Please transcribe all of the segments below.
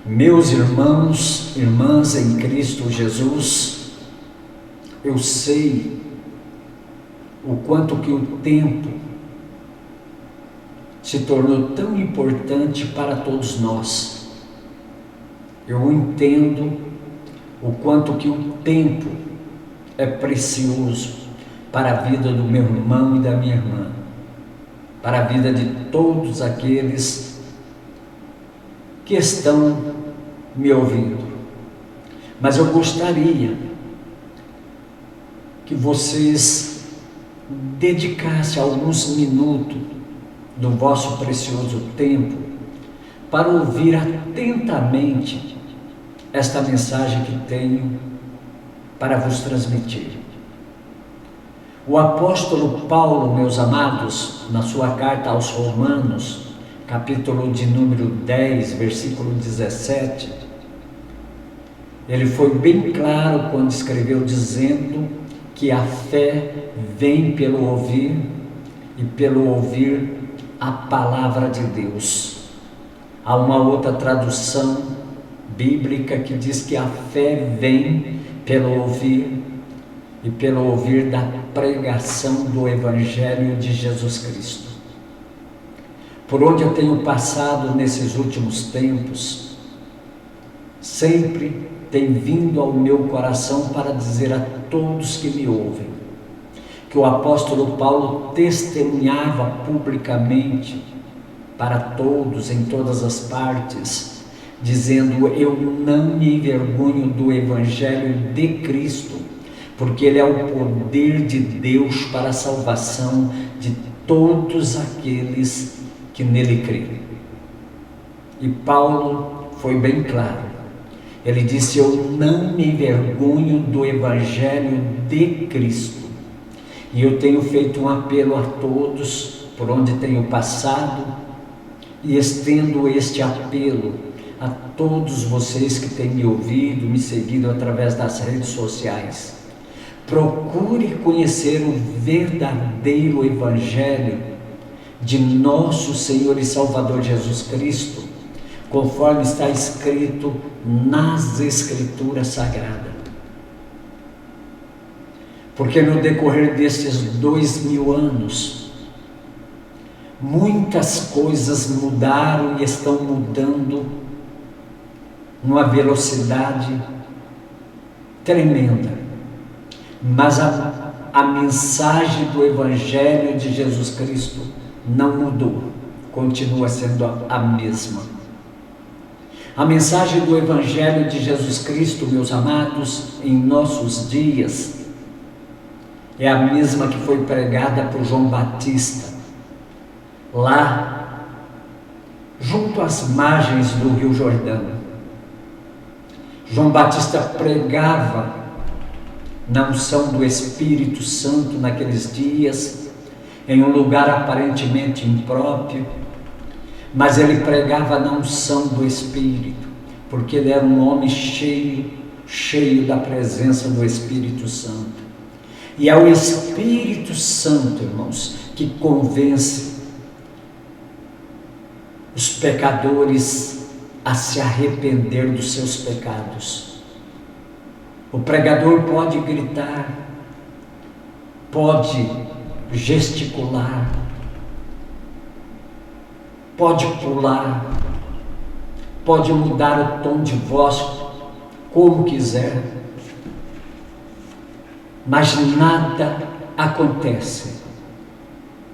Meus irmãos, irmãs em Cristo Jesus, eu sei o quanto que o tempo se tornou tão importante para todos nós. Eu entendo o quanto que o tempo é precioso para a vida do meu irmão e da minha irmã, para a vida de todos aqueles que estão me ouvindo. Mas eu gostaria que vocês dedicassem alguns minutos do vosso precioso tempo para ouvir atentamente esta mensagem que tenho para vos transmitir. O apóstolo Paulo, meus amados, na sua carta aos Romanos, capítulo de número 10, versículo 17, ele foi bem claro quando escreveu dizendo que a fé vem pelo ouvir e pelo ouvir a palavra de Deus. Há uma outra tradução bíblica que diz que a fé vem pelo ouvir e pelo ouvir da pregação do Evangelho de Jesus Cristo. Por onde eu tenho passado nesses últimos tempos, sempre tem vindo ao meu coração para dizer a todos que me ouvem, que o apóstolo Paulo testemunhava publicamente para todos, em todas as partes, dizendo: eu não me envergonho do Evangelho de Cristo, porque ele é o poder de Deus para a salvação de todos aqueles que nele creem. E Paulo foi bem claro. Ele disse: eu não me envergonho do Evangelho de Cristo. E eu tenho feito um apelo a todos, por onde tenho passado, e estendo este apelo a todos vocês que têm me ouvido, me seguido através das redes sociais. Procure conhecer o verdadeiro Evangelho de nosso Senhor e Salvador Jesus Cristo, conforme está escrito nas Escrituras Sagradas. Porque no decorrer destes 2000 anos, muitas coisas mudaram e estão mudando numa velocidade tremenda. Mas a mensagem do Evangelho de Jesus Cristo não mudou, continua sendo a mesma. A mensagem do Evangelho de Jesus Cristo, meus amados, em nossos dias, é a mesma que foi pregada por João Batista, lá junto às margens do Rio Jordão. João Batista pregava na unção do Espírito Santo naqueles dias, em um lugar aparentemente impróprio, mas ele pregava na unção do Espírito, porque ele era um homem cheio da presença do Espírito Santo. E é o Espírito Santo, irmãos, que convence os pecadores a se arrepender dos seus pecados. O pregador pode gritar, pode gesticular, pode pular, pode mudar o tom de voz como quiser, mas nada acontece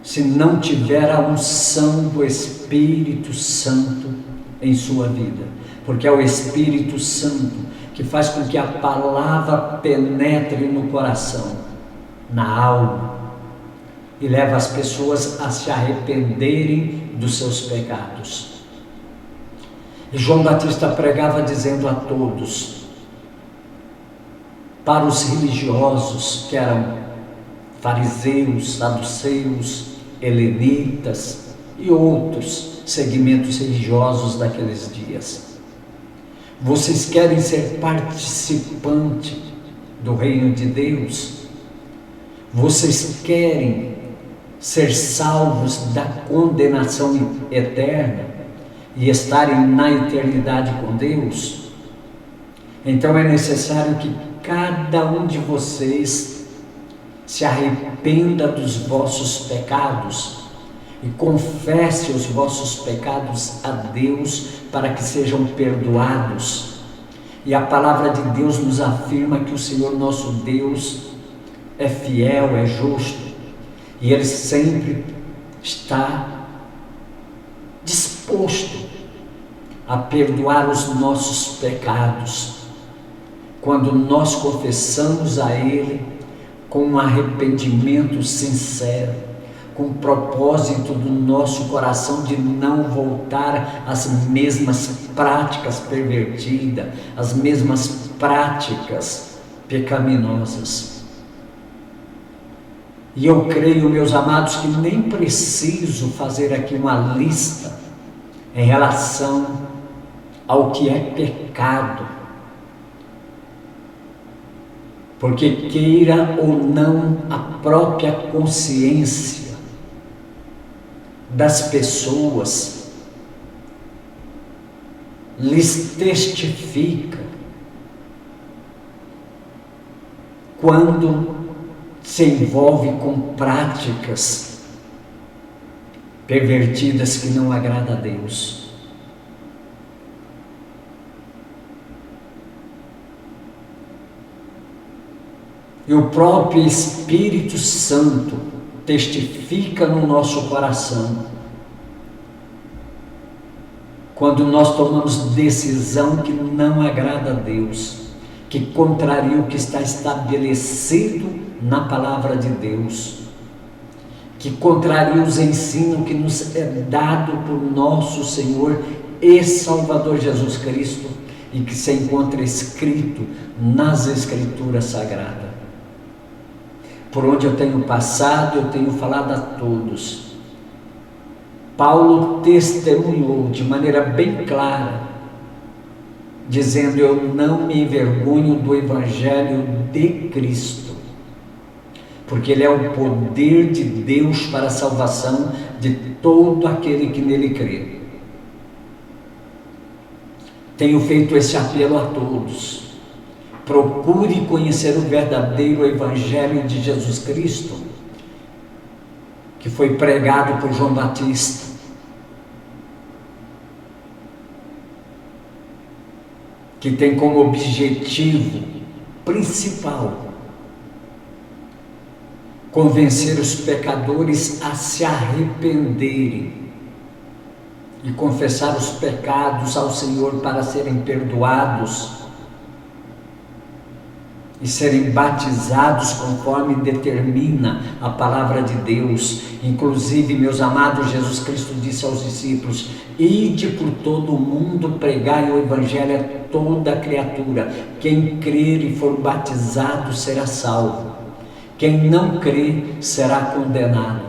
se não tiver a unção do Espírito Santo em sua vida, porque é o Espírito Santo que faz com que a palavra penetre no coração, na alma, e leva as pessoas a se arrependerem dos seus pecados. E João Batista pregava dizendo a todos, para os religiosos que eram fariseus, saduceus, helenitas e outros segmentos religiosos daqueles dias: vocês querem ser participante do reino de Deus? Vocês querem ser salvos da condenação eterna? e estarem na eternidade com Deus, então é necessário que cada um de vocês se arrependa dos vossos pecados e confesse os vossos pecados a Deus para que sejam perdoados. E a palavra de Deus nos afirma que o Senhor nosso Deus é fiel, é justo, e Ele sempre está disposto a perdoar os nossos pecados, quando nós confessamos a Ele com um arrependimento sincero, com o propósito do nosso coração de não voltar às mesmas práticas pervertidas, às mesmas práticas pecaminosas. E eu creio, meus amados, que nem preciso fazer aqui uma lista em relação ao que é pecado, porque queira ou não, a própria consciência das pessoas lhes testifica quando se envolve com práticas pervertidas que não agradam a Deus. E o próprio Espírito Santo testifica no nosso coração quando nós tomamos decisão que não agrada a Deus, que contraria o que está estabelecido na palavra de Deus, que contraria os ensinos que nos é dado por nosso Senhor e Salvador Jesus Cristo e que se encontra escrito nas Escrituras Sagradas. Por onde eu tenho passado, eu tenho falado a todos. Paulo testemunhou de maneira bem clara, dizendo: eu não me envergonho do Evangelho de Cristo, porque ele é o poder de Deus para a salvação de todo aquele que nele crê. Tenho feito esse apelo a todos. Procure conhecer o verdadeiro Evangelho de Jesus Cristo, que foi pregado por João Batista. Que tem como objetivo principal convencer os pecadores a se arrependerem e confessar os pecados ao Senhor para serem perdoados e serem batizados conforme determina a palavra de Deus. Inclusive, meus amados, Jesus Cristo disse aos discípulos: ide por todo o mundo, pregai o Evangelho a toda criatura. Quem crer e for batizado será salvo. Quem não crer será condenado,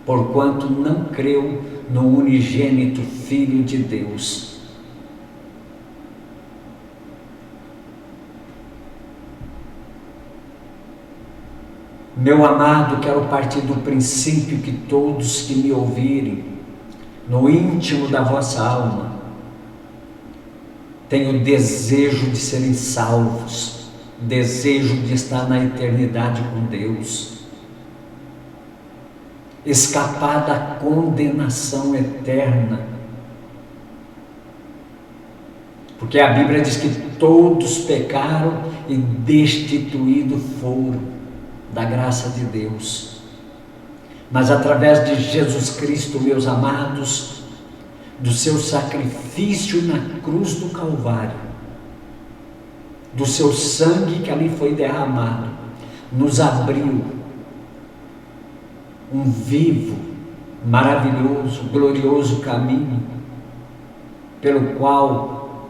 porquanto não creu no unigênito Filho de Deus. Meu amado, quero partir do princípio que todos que me ouvirem, no íntimo da vossa alma, têm o desejo de serem salvos, desejo de estar na eternidade com Deus, escapar da condenação eterna, porque a Bíblia diz que todos pecaram e destituídos foram da graça de Deus, mas através de Jesus Cristo, meus amados, do seu sacrifício na cruz do Calvário, do seu sangue que ali foi derramado, nos abriu um vivo, maravilhoso, glorioso caminho, pelo qual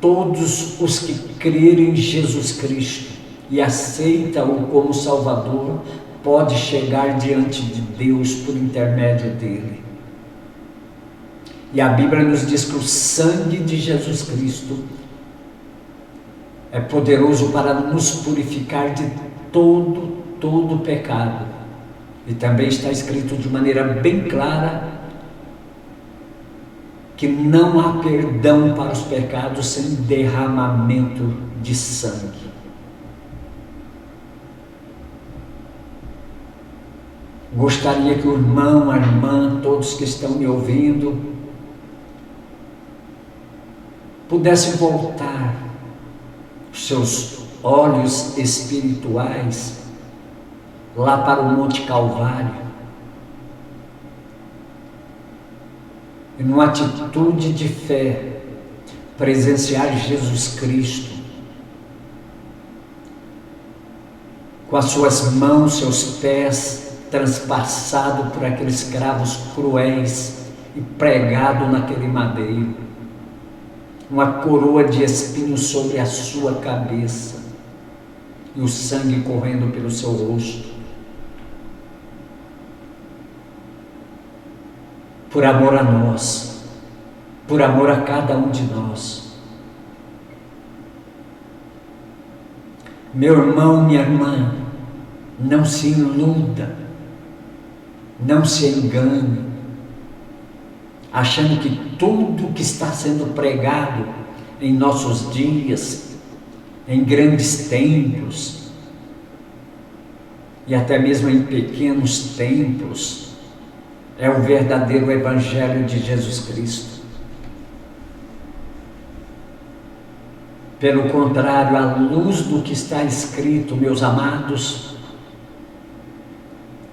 todos os que crerem em Jesus Cristo e aceita-o como Salvador, pode chegar diante de Deus por intermédio dele. E a Bíblia nos diz que o sangue de Jesus Cristo é poderoso para nos purificar de todo pecado. E também está escrito de maneira bem clara que não há perdão para os pecados sem derramamento de sangue. Gostaria que o irmão, a irmã, todos que estão me ouvindo, pudessem voltar os seus olhos espirituais lá para o Monte Calvário, e numa atitude de fé, presenciar Jesus Cristo com as suas mãos, seus pés transpassado por aqueles cravos cruéis e pregado naquele madeiro, uma coroa de espinhos sobre a sua cabeça e o sangue correndo pelo seu rosto, por amor a nós, por amor a cada um de nós. Meu irmão, minha irmã, não se iluda, não se engane, achando que tudo que está sendo pregado em nossos dias, em grandes templos e até mesmo em pequenos templos, é o verdadeiro Evangelho de Jesus Cristo. Pelo contrário, à luz do que está escrito, meus amados,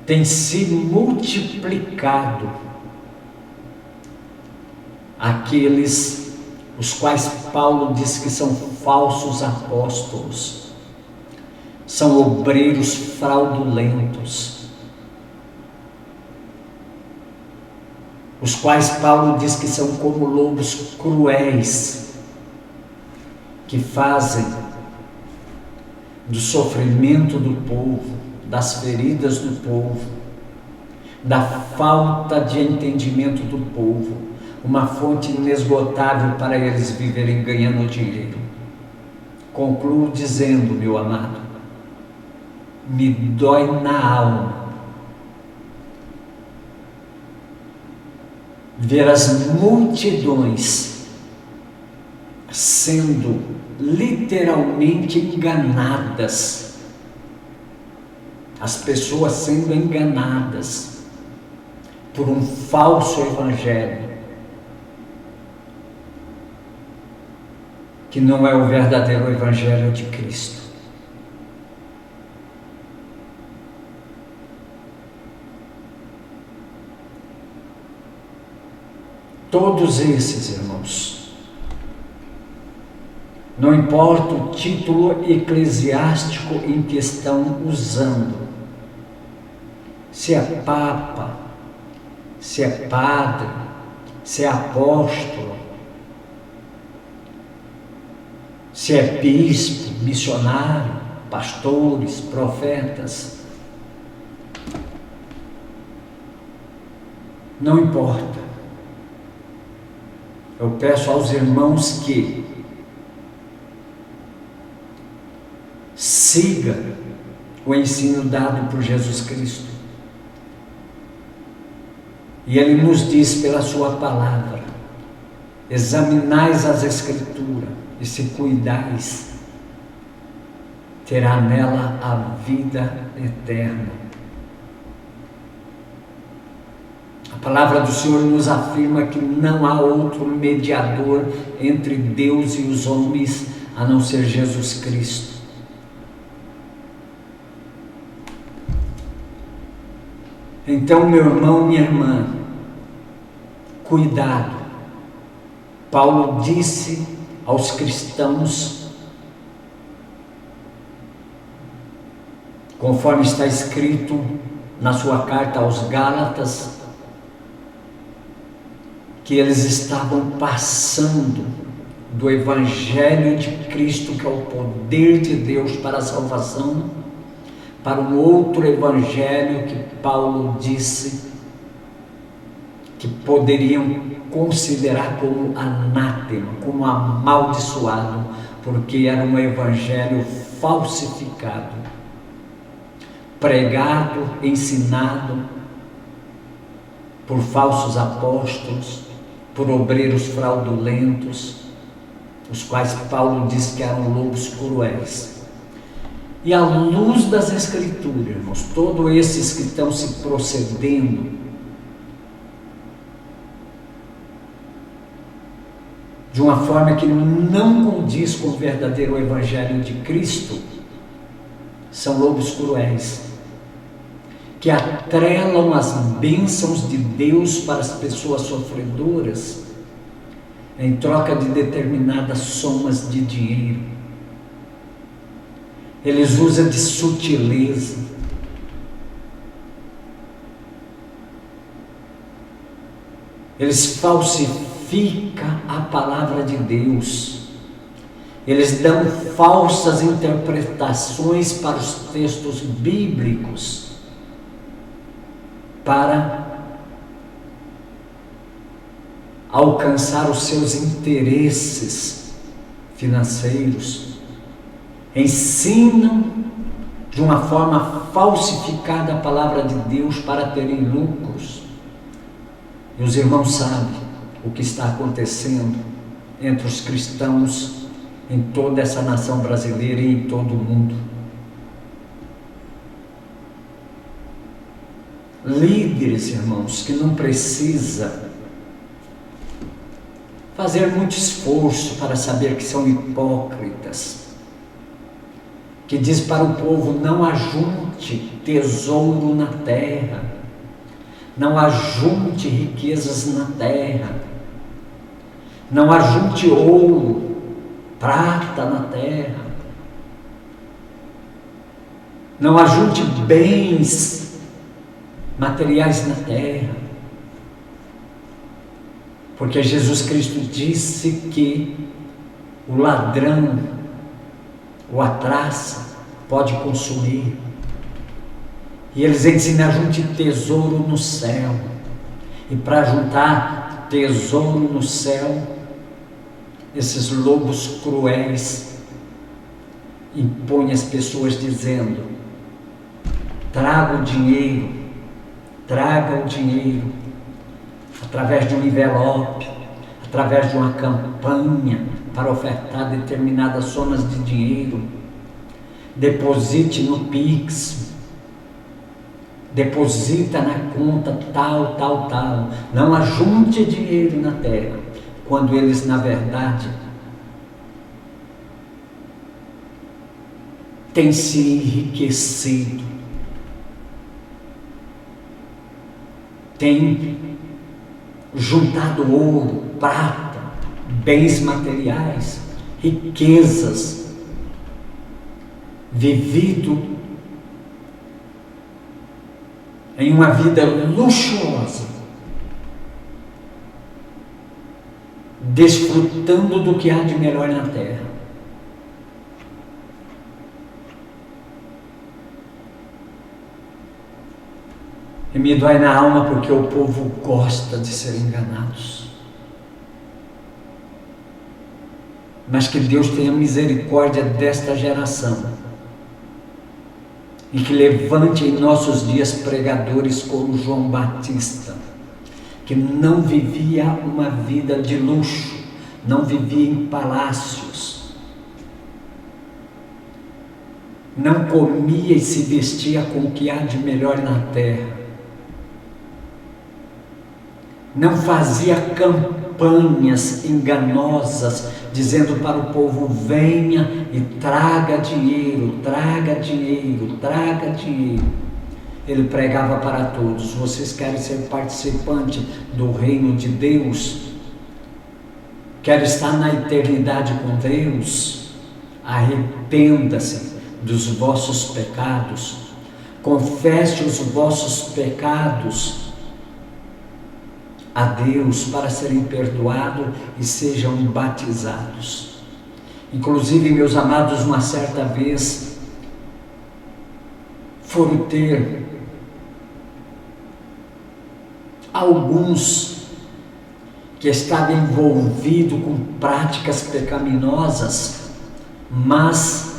tem se multiplicado aqueles os quais Paulo diz que são falsos apóstolos, são obreiros fraudulentos, os quais Paulo diz que são como lobos cruéis, que fazem do sofrimento do povo, das feridas do povo, da falta de entendimento do povo, uma fonte inesgotável para eles viverem ganhando dinheiro. Concluo dizendo, meu amado, me dói na alma ver as multidões sendo literalmente enganadas, as pessoas sendo enganadas por um falso evangelho, que não é o verdadeiro evangelho de Cristo. Todos esses, irmãos, não importa o título eclesiástico em que estão usando, se é papa, se é padre, se é apóstolo, se é bispo, missionário, pastores, profetas, não importa. Eu peço aos irmãos que siga o ensino dado por Jesus Cristo. E Ele nos diz pela sua palavra: examinais as Escrituras, e se cuidais, terá nela a vida eterna. A palavra do Senhor nos afirma que não há outro mediador entre Deus e os homens a não ser Jesus Cristo. Então, meu irmão, minha irmã, cuidado. Paulo disse aos cristãos, conforme está escrito na sua carta aos Gálatas, que eles estavam passando do Evangelho de Cristo, que é o poder de Deus para a salvação, para um outro Evangelho que Paulo disse que poderiam considerar como anátema, como amaldiçoado, porque era um Evangelho falsificado, pregado, ensinado por falsos apóstolos, por obreiros fraudulentos, os quais Paulo diz que eram lobos cruéis. E à luz das Escrituras, irmãos, todos esses que estão se procedendo de uma forma que não condiz com o verdadeiro Evangelho de Cristo, são lobos cruéis, que atrelam as bênçãos de Deus para as pessoas sofredoras, em troca de determinadas somas de dinheiro. Eles usam de sutileza. Eles falsificam a palavra de Deus. Eles dão falsas interpretações para os textos bíblicos, para alcançar os seus interesses financeiros. Ensinam de uma forma falsificada a palavra de Deus para terem lucros. E os irmãos sabem o que está acontecendo entre os cristãos em toda essa nação brasileira e em todo o mundo. Líderes, irmãos, que não precisa fazer muito esforço para saber que são hipócritas, que diz para o povo: não ajunte tesouro na terra, não ajunte riquezas na terra, não ajunte ouro, prata na terra, não ajunte bens materiais na terra, porque Jesus Cristo disse que o ladrão ou a traça pode consumir. E eles ensinam a juntar tesouro no céu. E para juntar tesouro no céu, esses lobos cruéis impõem as pessoas dizendo: traga o dinheiro, através de um envelope, através de uma campanha para ofertar determinadas somas de dinheiro. Deposite no Pix, deposita na conta tal. Não ajunte dinheiro na terra, quando eles, na verdade, têm se enriquecido, têm juntado ouro, prata, bens materiais, riquezas, vivido em uma vida luxuosa, desfrutando do que há de melhor na terra. E me dói na alma porque o povo gosta de ser enganados. Mas que Deus tenha misericórdia desta geração e que levante em nossos dias pregadores como João Batista, que não vivia uma vida de luxo, não vivia em palácios, não comia e se vestia com o que há de melhor na terra, não fazia campanhas enganosas, dizendo para o povo: venha e traga dinheiro. Ele pregava para todos: vocês querem ser participante do reino de Deus? Querem estar na eternidade com Deus? Arrependa-se dos vossos pecados, confesse os vossos pecados a Deus para serem perdoados e sejam batizados. Inclusive, meus amados, uma certa vez foram ter alguns que estavam envolvidos com práticas pecaminosas, mas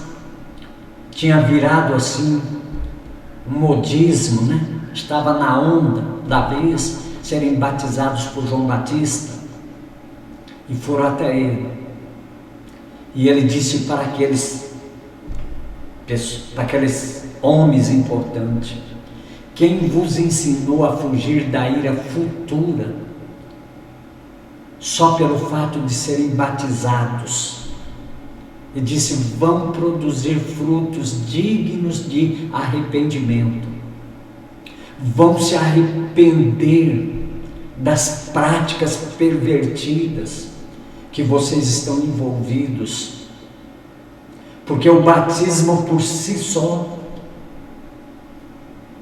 tinha virado assim um modismo, né? Estava na onda da vez serem batizados por João Batista. e foram até ele. E ele disse para aqueles homens importantes: quem vos ensinou a fugir da ira futura só pelo fato de serem batizados? E disse: vão produzir frutos dignos de arrependimento, vão se arrepender das práticas pervertidas que vocês estão envolvidos, porque o batismo por si só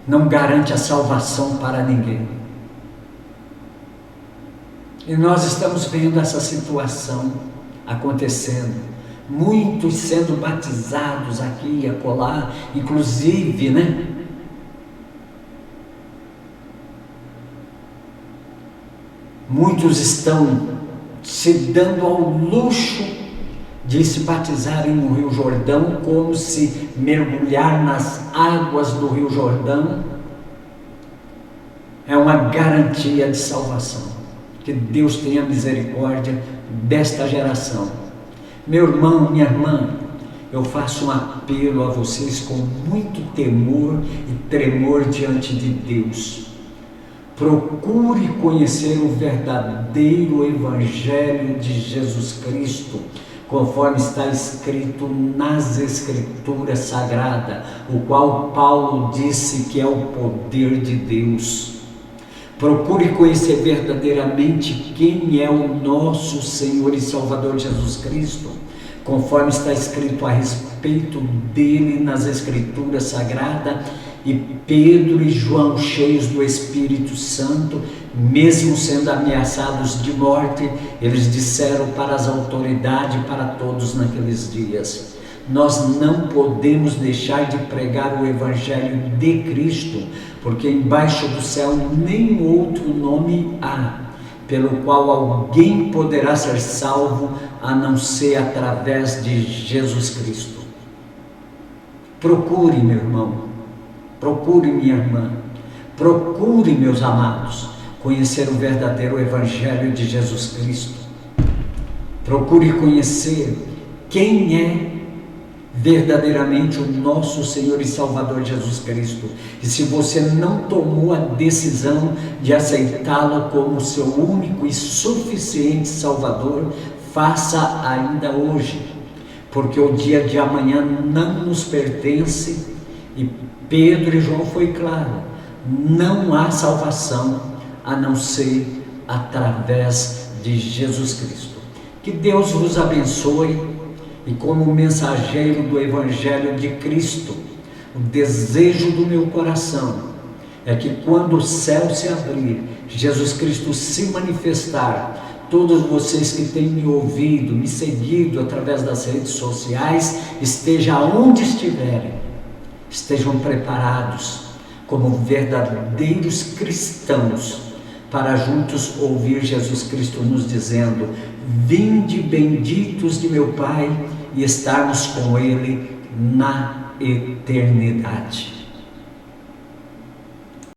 não garante a salvação para ninguém. E nós estamos vendo essa situação acontecendo, muitos sendo batizados aqui e acolá, inclusive, né? Muitos estão se dando ao luxo de se batizarem no Rio Jordão, como se mergulhar nas águas do Rio Jordão é uma garantia de salvação. Que Deus tenha misericórdia desta geração. Meu irmão, minha irmã, eu faço um apelo a vocês com muito temor e tremor diante de Deus. Procure conhecer o verdadeiro Evangelho de Jesus Cristo, conforme está escrito nas Escrituras Sagradas, o qual Paulo disse que é o poder de Deus. Procure conhecer verdadeiramente quem é o nosso Senhor e Salvador Jesus Cristo, conforme está escrito a respeito dele nas Escrituras Sagradas. E Pedro e João, cheios do Espírito Santo, mesmo sendo ameaçados de morte, eles disseram para as autoridades e para todos naqueles dias: nós não podemos deixar de pregar o Evangelho de Cristo, porque embaixo do céu nenhum outro nome há, pelo qual alguém poderá ser salvo, a não ser através de Jesus Cristo. Procure, meu irmão, procure, minha irmã, procure, meus amados, conhecer o verdadeiro Evangelho de Jesus Cristo. Procure conhecer quem é verdadeiramente o nosso Senhor e Salvador Jesus Cristo. E se você não tomou a decisão de aceitá-lo como seu único e suficiente Salvador, faça ainda hoje, porque o dia de amanhã não nos pertence. E Pedro e João foi claro: não há salvação a não ser através de Jesus Cristo. Que Deus vos abençoe. E como mensageiro do Evangelho de Cristo, o desejo do meu coração é que quando o céu se abrir, Jesus Cristo se manifestar, todos vocês que têm me ouvido, me seguido através das redes sociais, estejam onde estiverem, estejam preparados como verdadeiros cristãos, para juntos ouvir Jesus Cristo nos dizendo: vinde benditos de meu Pai, e estarmos com Ele na eternidade.